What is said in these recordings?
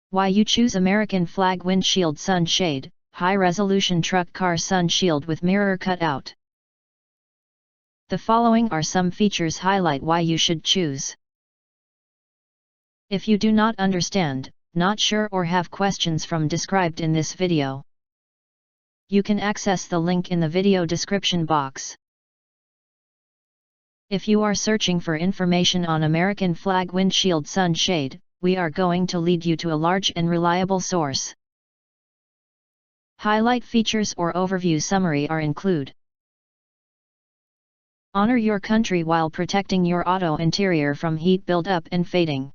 Why you choose American flag windshield sunshade, high-resolution truck car sun shield with mirror cutout. The following are some features highlight why you should choose. If you do not understand, not sure or have questions from described in this video, you can access the link in the video description box. If you are searching for information on American flag windshield sunshade, we are going to lead you to a large and reliable source. Highlight features or overview summary are include. Honor your country while protecting your auto interior from heat buildup and fading.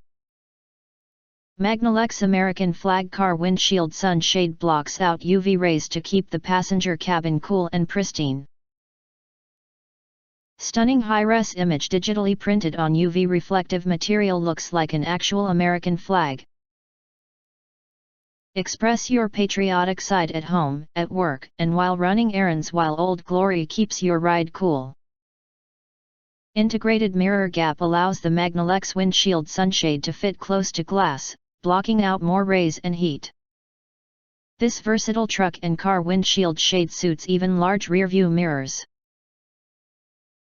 Magnalex American flag car windshield sunshade blocks out UV rays to keep the passenger cabin cool and pristine. Stunning high-res image digitally printed on UV reflective material, looks like an actual American flag. Express your patriotic side at home, at work, and while running errands, while Old Glory keeps your ride cool. Integrated mirror gap allows the Magnalex windshield sunshade to fit close to glass, blocking out more rays and heat. This versatile truck and car windshield shade suits even large rear-view mirrors.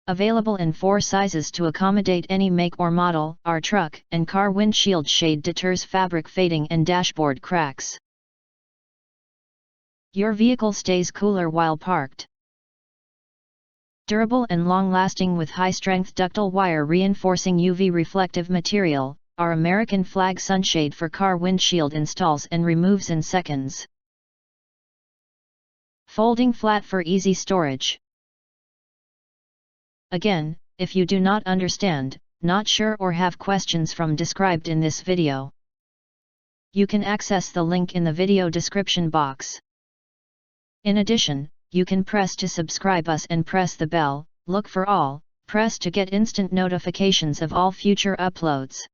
Available in 4 sizes to accommodate any make or model, our truck and car windshield shade deters fabric fading and dashboard cracks. Your vehicle stays cooler while parked. Durable and long-lasting with high-strength ductile wire reinforcing UV reflective material, our American flag sunshade for car windshield installs and removes in seconds. Folding flat for easy storage. Again, if you do not understand, not sure or have questions from described in this video, you can access the link in the video description box. In addition, you can press to subscribe us and press the bell, look for all, press to get instant notifications of all future uploads.